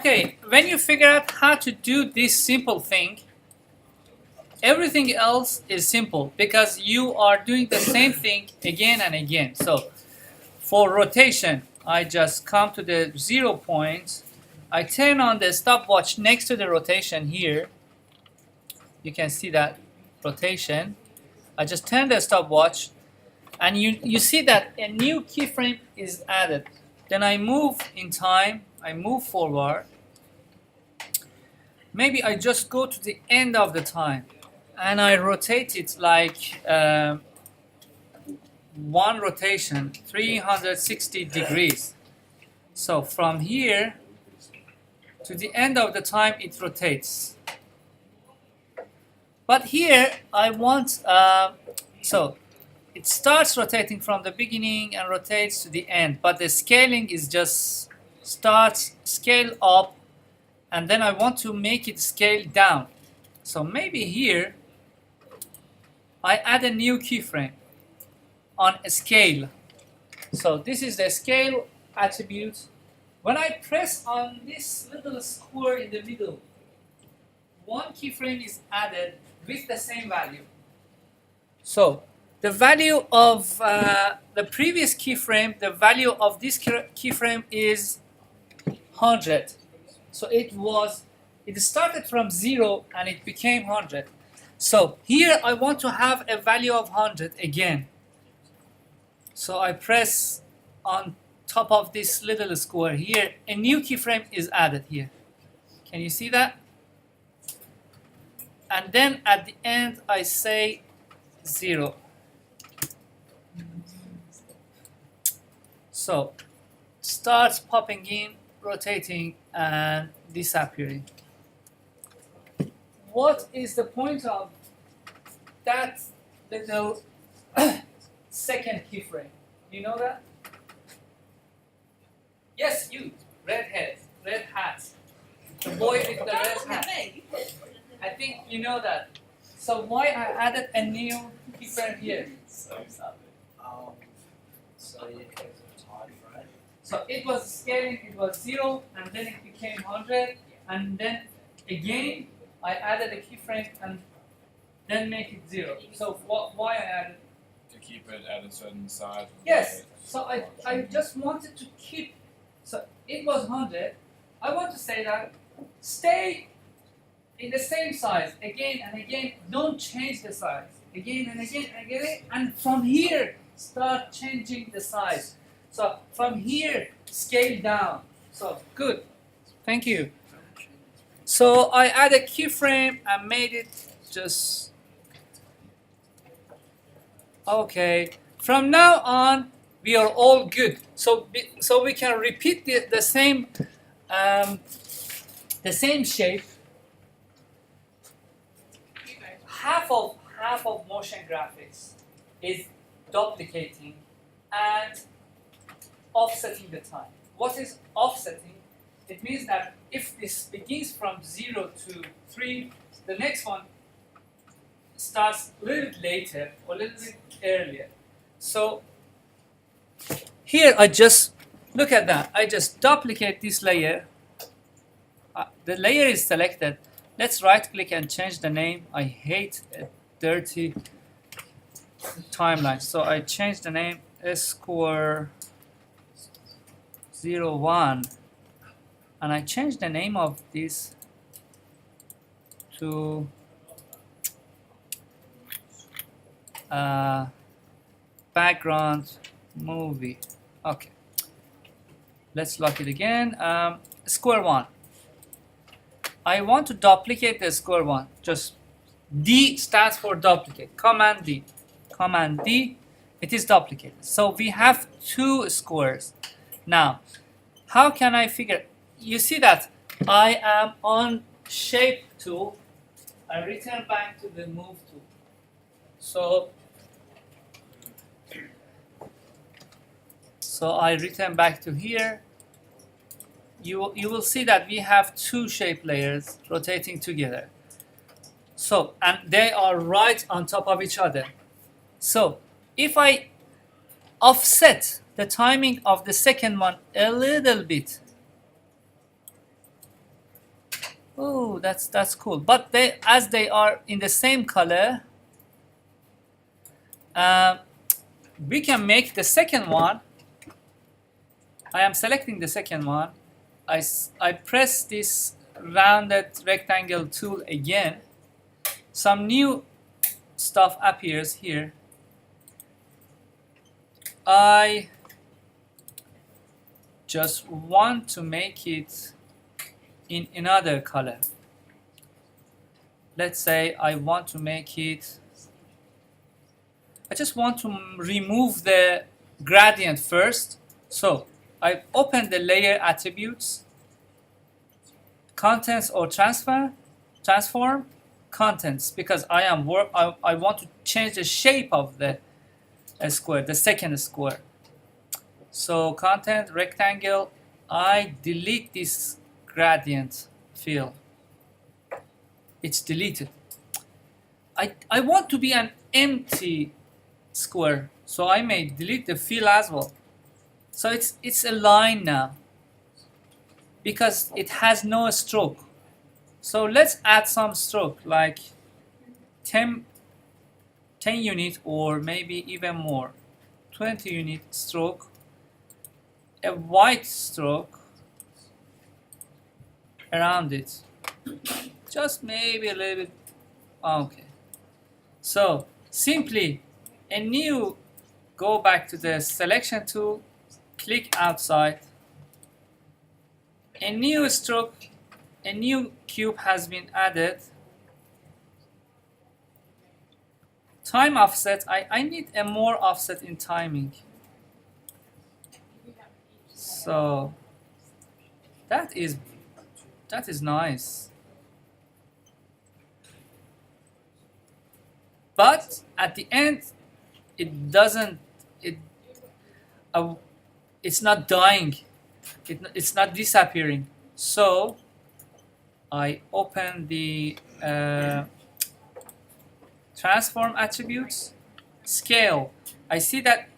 Okay, when you figure out how to do this simple thing, everything else is simple because you are doing the same thing again and again. So for rotation, I just come to the 0 point. I turn on the stopwatch next to the rotation here. You can see that rotation. I just turn the stopwatch and you see that a new keyframe is added. Then I move in time, I move forward. Maybe I just go to the end of the time and I rotate it like one rotation, 360 degrees. So from here to the end of the time it rotates. But here I want, so it starts rotating from the beginning and rotates to the end, but the scaling is just starts scale up and then I want to make it scale down. So maybe here I add a new keyframe on a scale. So this is the scale attribute. When I press on this little square in the middle, one keyframe is added with the same value. So the value of the previous keyframe, the value of this keyframe is 100. So it started from 0 and it became 100. So here I want to have a value of 100 again. So I press on top of this little square here, a new keyframe is added here. Can you see that? And then at the end I say 0. So starts popping in, rotating and disappearing. What is the point of that little second keyframe? You know that? Yes, you. Red hat. The boy with the red hat. I think you know that. So why I added a new keyframe here? So you have a time frame. So it was scaling, it was 0, and then it became 100, and then again I added a keyframe and then make it 0. So why I added? To keep it at a certain size. Yes. So I just wanted to keep. So it was 100. I want to say that stay in the same size again and again. Don't change the size again and again and again. And from here start changing the size. So from here scale down. So good. Thank you. So I add a keyframe and made it just okay. From now on, we are all good. So we can repeat the same shape. Half of motion graphics is duplicating and offsetting the time. What is offsetting? It means that if this begins from 0 to 3, the next one starts a little bit later or a little bit earlier. So here I just look at that. I just duplicate this layer. The layer is selected. Let's right click and change the name. I hate a dirty timeline. So I change the name square 01 and I change the name of this to background movie. Okay, let's lock it again. Square 1. I want to duplicate the square 1. Just D stands for duplicate. Command D. Command D. It is duplicated. So we have 2 squares. Now, how can I figure? You see that I am on shape tool. I return back to the move tool. So I return back to here. You will see that we have 2 shape layers rotating together. So, and they are right on top of each other. So if I offset the timing of the second one a little bit, Oh, that's cool. But as they are in the same color, uh, we can make the second one. I am selecting the second one. I press this rounded rectangle tool again. Some new stuff appears here. I just want to make it in another color. Let's say I want to make it, I just want to remove the gradient first. So I open the layer attributes, contents or transform contents, because I want to change the shape of the square, the second square. So content rectangle, I delete this gradient fill. It's deleted. I want to be an empty square, so I may delete the fill as well. So it's a line now because it has no stroke. So let's add some stroke, like 10 unit or maybe even more, 20 unit stroke, a white stroke around it, just maybe a little bit. Okay, so simply go back to the selection tool, click outside, a new stroke, a new cube has been added. Time offset, I need a more offset in timing. So that is nice. But at the end, it doesn't, it's not dying. It's not disappearing. So I open the transform attributes, scale. I see that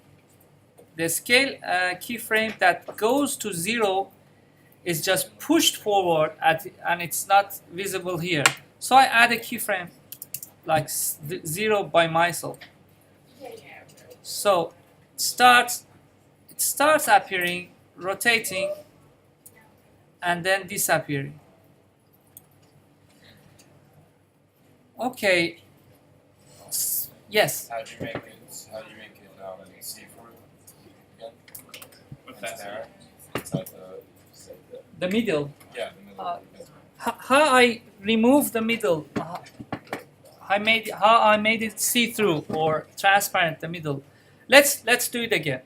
the scale keyframe that goes to 0 is just pushed forward and it's not visible here. So I add a keyframe like 0 by myself. So it starts appearing, rotating, and then disappearing. Okay. Yes. How do you make it see through again? What's that there? Inside The middle. yeah, the middle. How I remove the middle? How I made it see-through or transparent, the middle. Let's do it again.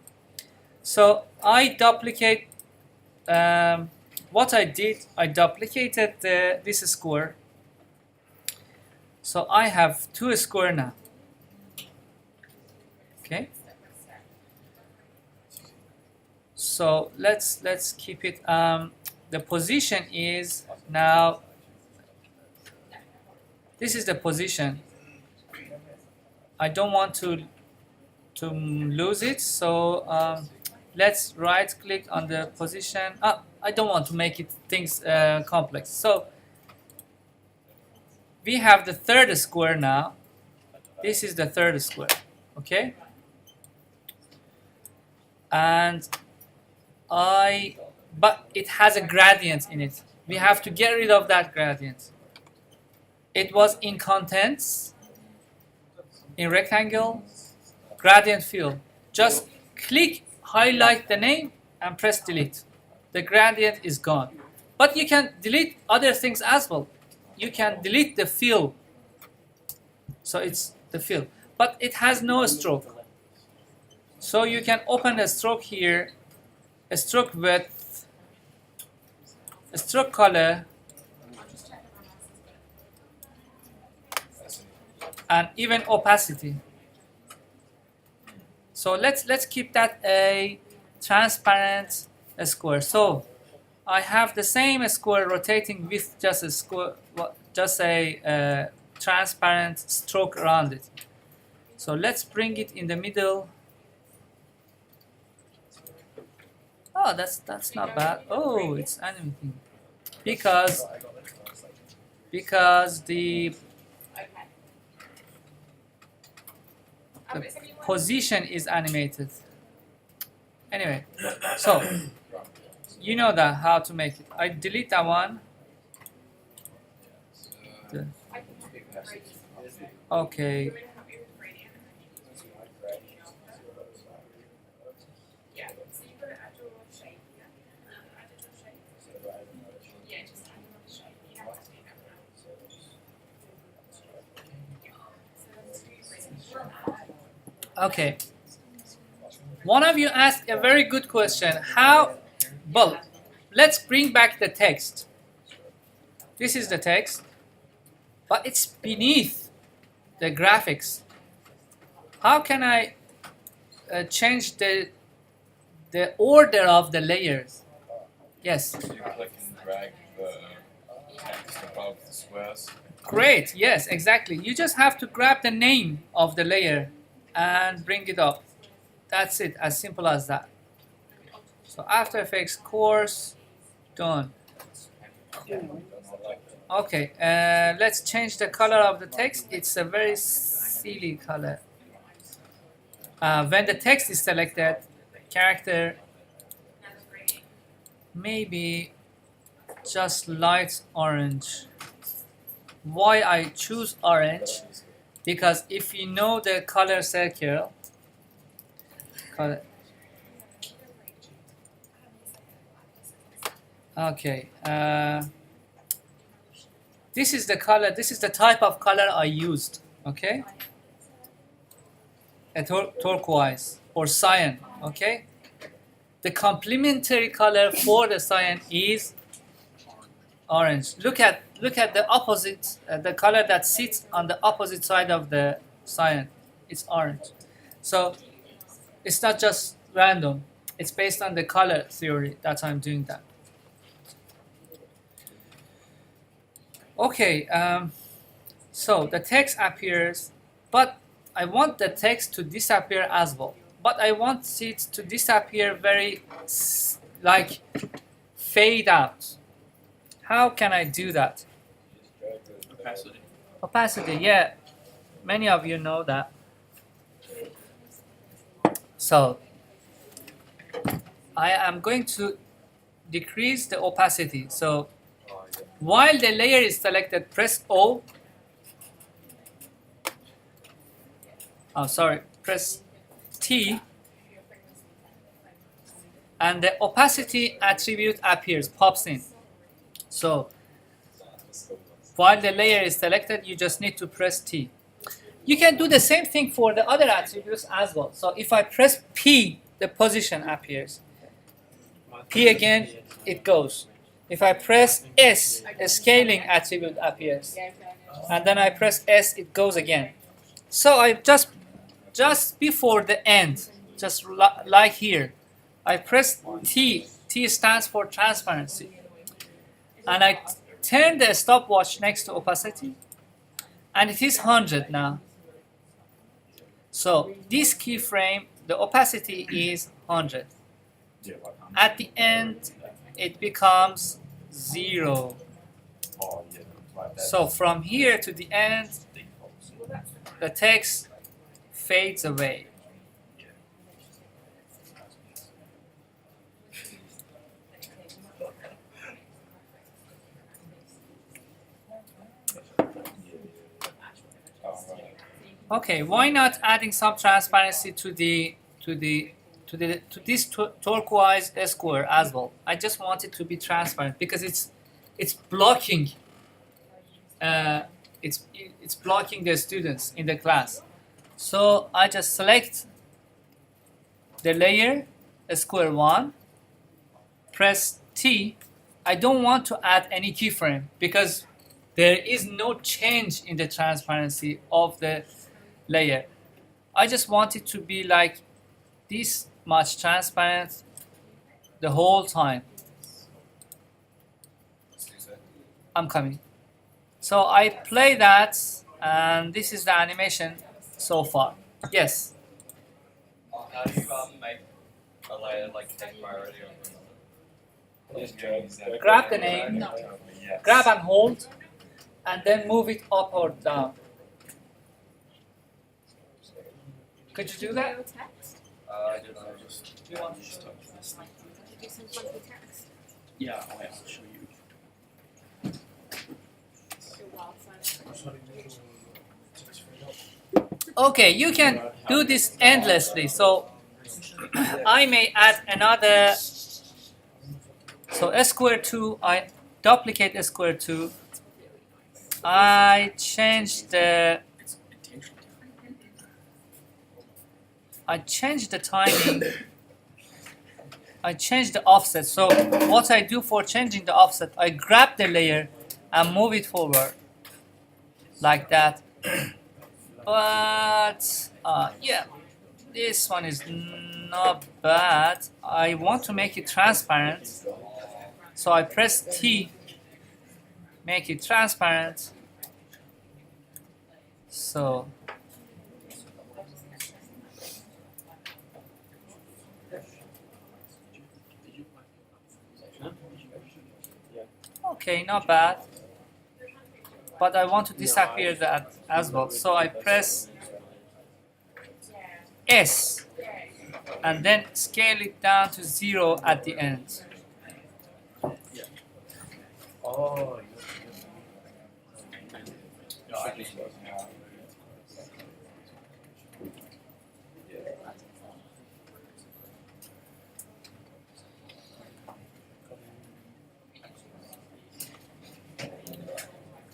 So I duplicate. What I did, I duplicated this square. So I have 2 square now. Okay. So let's keep it. The position is now. This is the position. I don't want to lose it, so let's right click on the position. I don't want to make things complex. So we have the third square now. This is the third square, okay? And but it has a gradient in it. We have to get rid of that gradient. It was in contents, in rectangle, gradient fill. Just click, highlight the name, and press delete. The gradient is gone. But you can delete other things as well. You can delete the fill. So it's the fill. But it has no stroke. So you can open a stroke here, a stroke width, a stroke color, and even opacity. So let's keep that a transparent square. So I have the same square rotating with just a square, just a transparent stroke around it. So let's bring it in the middle. Oh, that's not bad. Oh, it's animating because because the position is animated. Anyway, so you know that how to make it. I delete that one. Okay. Okay. One of you asked a very good question. How? Well, let's bring back the text. This is the text, but it's beneath the graphics. How can I change the order of the layers? Yes. So you click and drag the text above the squares. Great. Yes, exactly. You just have to grab the name of the layer and bring it up. That's it. As simple as that. So After Effects course done. Okay. Let's change the color of the text. It's a very silly color. When the text is selected, character maybe just light orange. Why I choose orange? Because if you know the color circle, okay, this is the color, this is the type of color I used, okay? A turquoise or cyan, okay? The complementary color for the cyan is orange. Look at the opposite, the color that sits on the opposite side of the cyan. It's orange. So it's not just random. It's based on the color theory that I'm doing that. Okay, so the text appears, but I want the text to disappear as well. But I want it to disappear very, like, fade out. How can I do that? Opacity. Opacity, yeah. Many of you know that. So I am going to decrease the opacity. So while the layer is selected, press O. Oh, sorry, press T. And the opacity attribute appears, pops in. So while the layer is selected, you just need to press T. You can do the same thing for the other attributes as well. So if I press P, the position appears. P again, it goes. If I press S, a scaling attribute appears. And then I press S, it goes again. So I just before the end, just like here, I press T. T stands for transparency. And I turn the stopwatch next to opacity. And it is 100 now. So this keyframe, the opacity is 100. At the end, it becomes 0. So from here to the end, the text fades away. Okay, why not adding some transparency to this turquoise square as well? I just want it to be transparent because it's blocking it's blocking the students in the class. So I just select the layer square 1, press T. I don't want to add any keyframe because there is no change in the transparency of the layer. I just want it to be like this much transparent the whole time. I'm coming. So I play that, and this is the animation so far. Yes. How do you make a layer like take priority on Grab the name, grab and hold, and then move it up or down. Could you do that? Text? I did not just. You want to just show touch this. Do some funky text. Yeah, I'll show you. Your wild side. Okay, you can do this endlessly. So I may add another. So s squared 2, I duplicate s squared 2. I change the timing. I change the offset. So what I do for changing the offset, I grab the layer and move it forward like that. But yeah, this one is not bad. I want to make it transparent, so I press T, make it transparent. So okay, not bad. But I want to disappear that as well. So I press S and then scale it down to 0 at the end. Oh,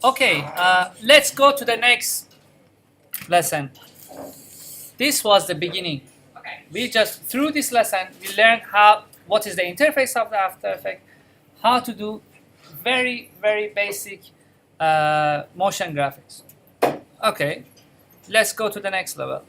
Okay, let's go to the next lesson. This was the beginning. We just, through this lesson, we learned what is the interface of the After Effects, how to do very, very basic motion graphics. Okay, let's go to the next level.